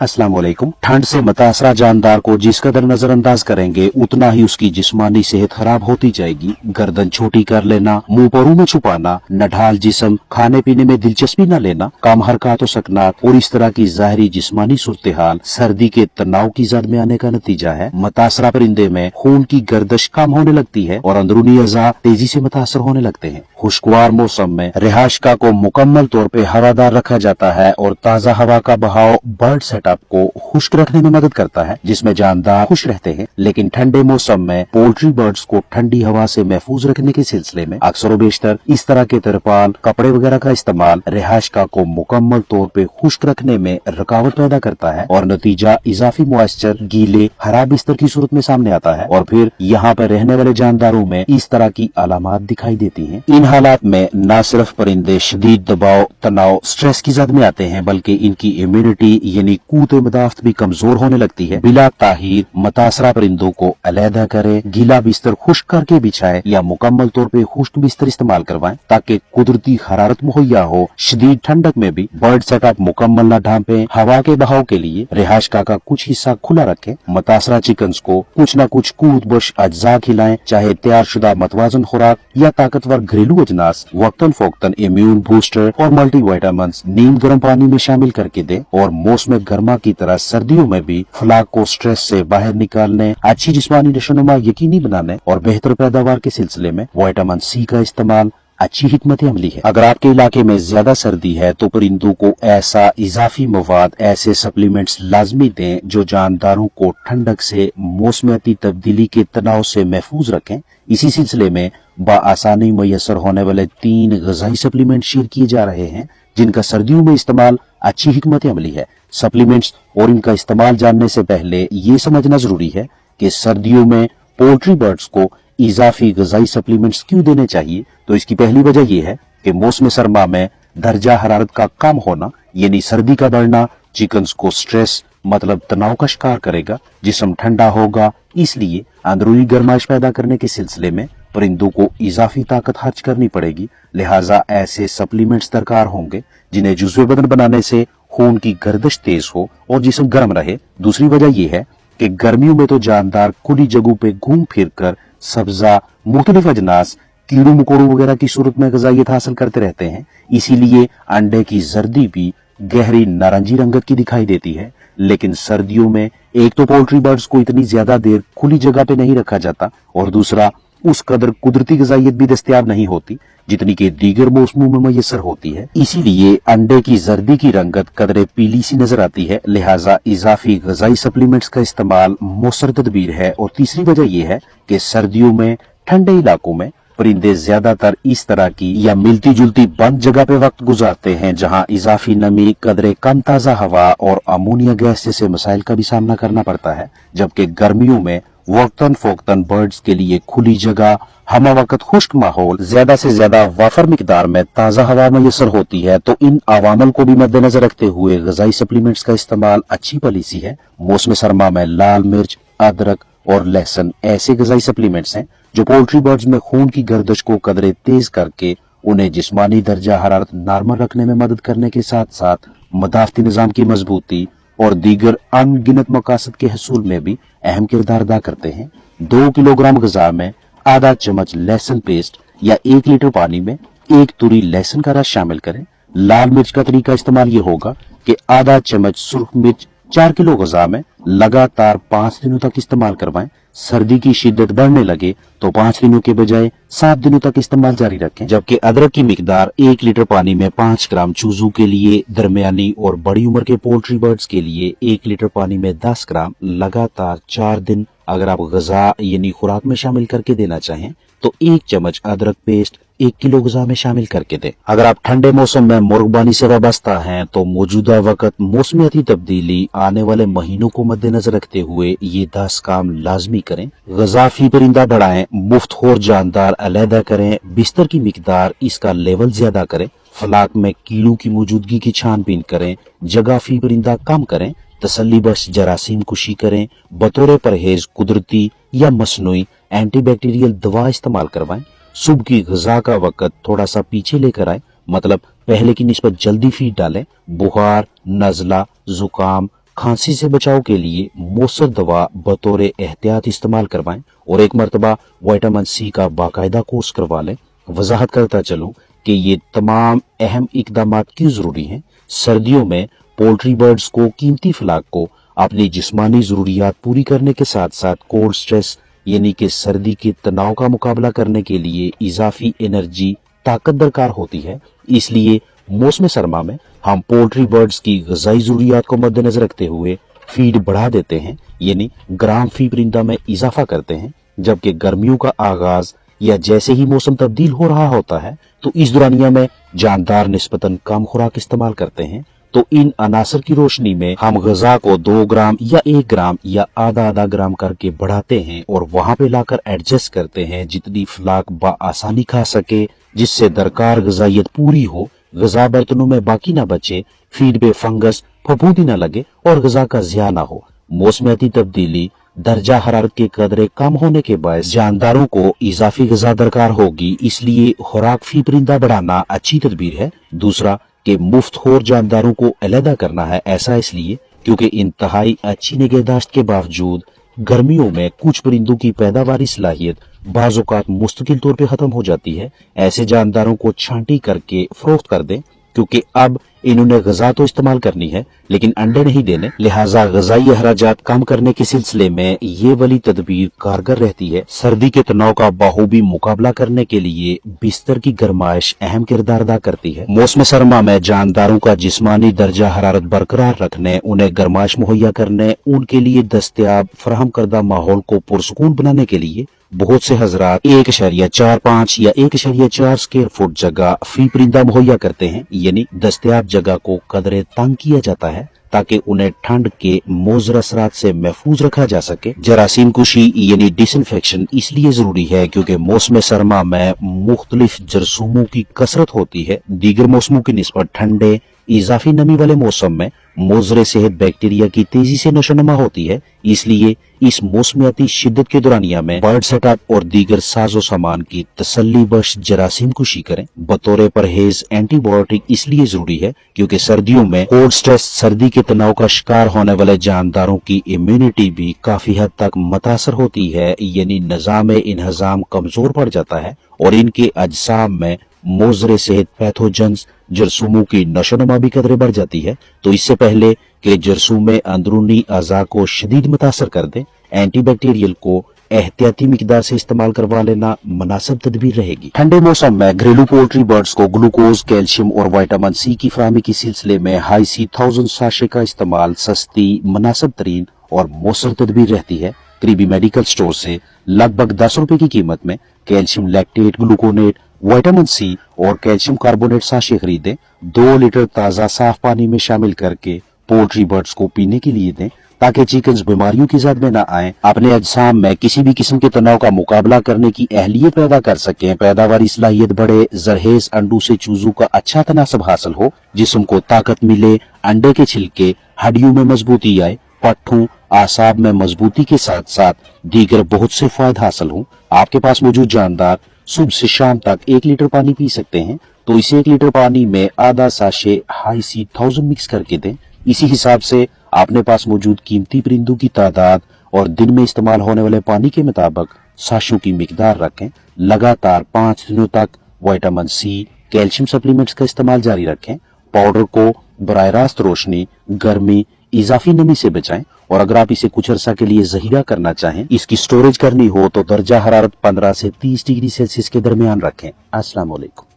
अस्सलाम वालेकुम। ठंड से मुतासरा जानदार को जिस कदर नजरअंदाज करेंगे उतना ही उसकी जिस्मानी सेहत खराब होती जाएगी। गर्दन छोटी कर लेना, मुंह परों में छुपाना, नढाल जिस्म, खाने पीने में दिलचस्पी न लेना, कम हरकत व सकनात और इस तरह की जाहिरी जिस्मानी सूरत हाल सर्दी के तनाव की जद में आने का नतीजा है। मुतासरा परिंदे में खून की गर्दिश कम होने लगती है और अंदरूनी अज़ा तेजी से मुतासर होने लगते हैं। खुशगवार मौसम में रिहायशगाह को मुकम्मल तौर पे हवादार रखा जाता है और ताज़ा हवा का बहाव बर्ड सेटअप को खुश्क रखने में मदद करता है, जिसमें जानदार खुश रहते हैं। लेकिन ठंडे मौसम में पोल्ट्री बर्ड्स को ठंडी हवा से महफूज रखने के सिलसिले में अक्सर व बेशतर इस तरह के तिरपाल, कपड़े वगैरह का इस्तेमाल रिहायशगाह को मुकम्मल तौर पे खुश्क रखने में रुकावट पैदा करता है और नतीजा इजाफी मॉइस्चर, गीले खराब बिस्तर की सूरत में सामने आता है और फिर यहाँ पर रहने वाले जानदारों में इस तरह की अलामात दिखाई देती हैं। इन हालात में न सिर्फ परिंदे शदीद दबाव, तनाव, स्ट्रेस की जद में आते हैं बल्कि इनकी इम्यूनिटी यानी कूत मदाफ्त भी कमजोर होने लगती है। बिला ताहीर मुतासरा परिंदों को अलहदा करें, गीला बिस्तर खुश्क करके बिछाए या मुकम्मल तौर पे खुश्क बिस्तर इस्तेमाल करवाएं ताकि कुदरती हरारत मुहैया हो। शदीद ठंडक में भी बर्ड सेटअप मुकम्मल न ढांपे। हवा के बहाव के लिए रिहायशगाह का कुछ हिस्सा खुला रखें। मुतासरा चिकन्स को कुछ न कुछ कूद बश अज्जा खिलाएं, चाहे तैयार शुदा मतवाजन खुराक या ताकतवर घरेलू अजनास। वक्तन फोक्तन इम्यून बूस्टर और मल्टी वाइटामिन्स नीम गर्म पानी में शामिल करके दें और मौसम गर्मा की तरह सर्दियों में भी फलाक को स्ट्रेस से बाहर निकालने, अच्छी जिस्मानी नशोनुमा यकीनी बनाने और बेहतर पैदावार के सिलसिले में विटामिन सी का इस्तेमाल अच्छी हिकमत अमली है। अगर आपके इलाके में ज्यादा सर्दी है तो परिंदों को ऐसा इजाफी मवाद, ऐसे सप्लीमेंट्स लाजमी दें जो जानदारों को ठंडक से, मौसमियाती तब्दीली के तनाव से महफूज रखें। इसी सिलसिले में बआसानी मैसर होने वाले 3 ग़िज़ाई सप्लीमेंट शेयर किए जा रहे हैं जिनका सर्दियों में इस्तेमाल अच्छी हिकमत अमली है। सप्लीमेंट्स और इनका इस्तेमाल जानने से पहले ये समझना जरूरी है कि सर्दियों में पोल्ट्री बर्ड्स को इजाफी ग़िज़ाई सप्लीमेंट्स क्यों देने चाहिए। तो इसकी पहली वजह यह है कि मौसम सरमा में दर्जा हरारत का कम होना यानी सर्दी का बढ़ना चिकन्स को स्ट्रेस मतलब तनाव का शिकार करेगा, जिस्म ठंडा होगा, इसलिए अंदरूनी गर्माइश पैदा करने के सिलसिले में परिंदों को इजाफी ताकत खर्च करनी पड़ेगी। लिहाजा ऐसे सप्लीमेंट्स दरकार होंगे जिन्हें जुज़्वे बदन बनाने से खून की गर्दिश तेज हो और जिस्म गर्म रहे। दूसरी वजह यह है कि गर्मियों में तो जानदार खुली जगहों पे घूम फिर कर सब्जा, मुख्तलिफ अजनास, कीड़ों मकोड़ों वगैरह की सूरत में ग़िज़ाइयत हासिल करते रहते हैं। इसीलिए अंडे की जर्दी भी गहरी नारंगी रंगत की दिखाई देती है। लेकिन सर्दियों में एक तो पोल्ट्री बर्ड्स को इतनी ज्यादा देर खुली जगह पे नहीं रखा जाता और दूसरा उस कदर कुदरती ग़िज़ाइयत भी दस्तयाब नहीं होती जितनी के दीगर मौसमों में मैसर होती है। इसीलिए अंडे की जर्दी की रंगत कदरे पीली सी नजर आती है। लिहाजा इजाफी ग़िज़ाई सप्लीमेंट्स का इस्तेमाल मौसर तदबीर है। और तीसरी वजह यह है कि सर्दियों में ठंडे इलाकों में परिंदे ज्यादातर इस तरह की या मिलती जुलती बंद जगह पे वक्त गुजारते हैं जहां इजाफी नमी, कदरे कम ताज़ा हवा और अमोनिया गैस जैसे मसाइल का भी सामना करना पड़ता है। जबकि गर्मियों में वक्तन फोक्तन बर्ड्स के लिए खुली जगह, हमा वक्त खुश्क माहौल, ज्यादा से ज्यादा वाफर मिकदार में ताज़ा हवा मैसर होती है। तो इन अवामल को भी मद्देनजर रखते हुए ग़िज़ाई सप्लीमेंट्स का इस्तेमाल अच्छी पॉलिसी है। मौसम सरमा में लाल मिर्च, अदरक और लहसुन ऐसे ग़िज़ाई सप्लीमेंट्स हैं जो पोल्ट्री बर्ड्स में खून की गर्दिश को कदरे तेज करके उन्हें जिस्मानी दर्जा हरारत नॉर्मल रखने में मदद करने के साथ साथ मदाफ़ती निज़ाम की मजबूती और दीगर अनगिनत मकासद के हसूल में भी अहम किरदार अदा करते हैं। 2 किलोग्राम ग़िज़ा में आधा चम्मच लहसुन पेस्ट या 1 लीटर पानी में 1 तुरी लहसुन का रस शामिल करें। लाल मिर्च का तरीका इस्तेमाल ये होगा कि आधा चम्मच सुर्ख मिर्च 4 किलो ग़िज़ा में लगातार 5 दिनों तक इस्तेमाल करवाएं। सर्दी की शिद्दत बढ़ने लगे तो 5 दिनों के बजाय 7 दिनों तक इस्तेमाल जारी रखें। जबकि अदरक की मिकदार 1 लीटर पानी में 5 ग्राम चूजू के लिए, दरमियानी और बड़ी उम्र के पोल्ट्री बर्ड्स के लिए 1 लीटर पानी में 10 ग्राम लगातार 4 दिन अगर आप ग़िज़ा यानी खुराक में शामिल करके देना चाहें तो 1 चम्मच अदरक पेस्ट 1 किलो ग़िज़ा में शामिल करके दें। अगर आप ठंडे मौसम में मुर्गबानी से वाबस्ता हैं तो मौजूदा वक्त मौसमियाती तब्दीली आने वाले महीनों को मद्देनजर रखते हुए ये 10 काम लाजमी करें। ग़िज़ाफ़ी परिंदा बढ़ाएं, मुफ्तखोर जानदार अलहदा करें, बिस्तर की मिकदार इसका लेवल ज्यादा करें, फलाक में कीड़ों की मौजूदगी की छानबीन करें, जगह-फी परिंदा कम करें, तसल्ली बख्श जरासीम कुशी करें, बतौर परहेज कुदरती या मसनूई एंटीबैक्टीरियल दवा इस्तेमाल करवाएं। सुबह की ग़िज़ा का वक्त थोड़ा सा पीछे लेकर आए, मतलब पहले की निस्बत जल्दी फीड डालें। बुखार, नज़ला, जुकाम, खांसी से बचाव के लिए मौसर दवा बतौर एहतियात इस्तेमाल करवाएं और एक मरतबा विटामिन सी का बाकायदा कोर्स करवा लें। वजाहत करता चलूं कि ये तमाम अहम इकदाम क्यों जरूरी हैं। सर्दियों में पोल्ट्री बर्ड्स को कीमती फलाक को अपनी जिस्मानी जरूरियात पूरी करने के साथ साथ कोल्ड स्ट्रेस यानी कि सर्दी के तनाव का मुकाबला करने के लिए इजाफी एनर्जी ताकत दरकार होती है। इसलिए मौसम सरमा में हम पोल्ट्री बर्ड्स की ग़िज़ाई ज़रूरियात को मद्देनजर रखते हुए फीड बढ़ा देते हैं, यानी ग्राम फी परिंदा में इजाफा करते हैं। जबकि गर्मियों का आगाज या जैसे ही मौसम तब्दील हो रहा होता है तो इस दौरानिया में जानदार निस्बतन कम खुराक इस्तेमाल करते हैं। तो इन अनासर की रोशनी में हम ग़िज़ा को 2 ग्राम या 1 ग्राम या आधा ग्राम करके बढ़ाते हैं और वहां पे लाकर एडजस्ट करते हैं जितनी फलाक बआसानी खा सके, जिससे दरकार ग़िज़ाइयत पूरी हो, ग़िज़ा बर्तनों में बाकी ना बचे, फीड पे फंगस फफूंदी ना लगे और ग़िज़ा का ज़िया ना हो। मौसमियाती तब्दीली, दर्जा हरारत के कदरे कम होने के बायस जानदारों को इजाफी ग़िज़ा दरकार होगी, इसलिए खुराक फी परिंदा बढ़ाना अच्छी तदबीर है। दूसरा कि मुफ्त खोर जानदारों को अलहदा करना है, ऐसा इसलिए क्योंकि इंतहाई अच्छी निगहदाश्त के बावजूद गर्मियों में कुछ परिंदों की पैदावारी सलाहियत बाज़ औक़ात मुस्तकिल तौर पे खत्म हो जाती है। ऐसे जानदारों को छांटी करके फरोख्त कर दें, क्योंकि अब इन्होंने ग़िज़ा तो इस्तेमाल करनी है लेकिन अंडे नहीं देने, लिहाजा ग़िज़ाई अखराजात कम करने के सिलसिले में ये वाली तदबीर कारगर रहती है। सर्दी के तनाव का बाखूबी मुकाबला करने के लिए बिस्तर की गरमाइश अहम किरदार अदा करती है। मौसम सरमा में जानदारों का जिस्मानी दर्जा हरारत बरकरार रखने, उन्हें गरमाइश मुहैया करने, उनके लिए दस्तयाब फराहम करदा माहौल को पुरसुकून बनाने के लिए बहुत से हजरात 1.45 या 1.4 स्क्वायर फुट जगह फी परिंदा मुहैया करते हैं, यानी दस्तयाब जगह को कदरे तंग किया जाता है ताकि उन्हें ठंड के मोज़र असरात से महफूज रखा जा सके। जरासीम कुशी यानी डिसइंफेक्शन इसलिए जरूरी है क्योंकि मौसम सरमा में मुख्तलिफ जरसूमों की कसरत होती है। दीगर मौसमों की निस्बत ठंडे इजाफी नमी वाले मौसम में मोज़रे सेहत बैक्टीरिया की तेजी से नशोनुमा होती है, इसलिए इस मौसमियाती शिद्दत के दौरानिया में बर्ड सेटअप और दीगर साजो सामान की तसल्ली बख्श जरासीम कुशी करें। बतौर परहेज एंटीबायोटिक इसलिए जरूरी है क्योंकि सर्दियों में कोल्ड स्ट्रेस, सर्दी के तनाव का शिकार होने वाले जानदारों की इम्यूनिटी भी काफी हद तक मुतासर होती है, यानी निजाम इन्हजाम कमजोर पड़ जाता है और इनके अजसाम में मोज़रे सेहत पैथोजन्स जरसूमों की नशोनुमा भी कदरे बढ़ जाती है। तो इससे पहले कि जरसूमें अंदरूनी अज़ा को शदीद मुतासर कर दें, एंटीबैक्टीरियल को एहतियाती मिकदार से इस्तेमाल करवा लेना मुनासिब तदबीर रहेगी। ठंडे मौसम में घरेलू पोल्ट्री बर्ड्स को ग्लूकोज, कैल्शियम और विटामिन सी की फराहमी के सिलसिले में हाई सी 1000 साशे का इस्तेमाल सस्ती, मुनासिब तरीन और मौसर तदबीर रहती है। करीबी मेडिकल स्टोर से लगभग 10 रुपए की कीमत में calcium lactate, gluconate, vitamin C और कैल्शियम कार्बोनेट साशे खरीदें। 2 लीटर ताज़ा साफ पानी में शामिल करके पोल्ट्री बर्ड्स को पीने के लिए दें ताकि चिकन्स बीमारियों की ज़द में न आए, अपने अजसाम में किसी भी किस्म के तनाव का मुकाबला करने की अहलियत पैदा कर सकें, पैदावारी सलाहियत बढ़े, जरहेज अंडों से चूजों का अच्छा तनासब हासिल हो, जिस्म को ताकत मिले, अंडे के छिलके हड्डियों में मजबूती आए, पट्ठों आसाब में मजबूती के साथ साथ दीगर बहुत से फायदे हासिल हों। आपके पास मौजूद जानदार सुबह से शाम तक 1 लीटर पानी पी सकते हैं, तो इसे 1 लीटर पानी में आधा साशे हाई सी 1000 मिक्स करके दें। इसी हिसाब से अपने पास मौजूद कीमती परिंदों की तादाद और दिन में इस्तेमाल होने वाले पानी के मुताबिक साशों की मिकदार रखें। लगातार 5 दिनों तक विटामिन सी, कैल्शियम सप्लीमेंट्स का इस्तेमाल जारी रखें। पाउडर को बराह रास्त रोशनी, गर्मी, इजाफी नमी से बचाएं और अगर आप इसे कुछ अरसा के लिए जहीरा करना चाहें, इसकी स्टोरेज करनी हो तो दर्जा हरारत 15 से 30 डिग्री सेल्सियस के दरमियान रखें। अस्सलाम वालेकुम।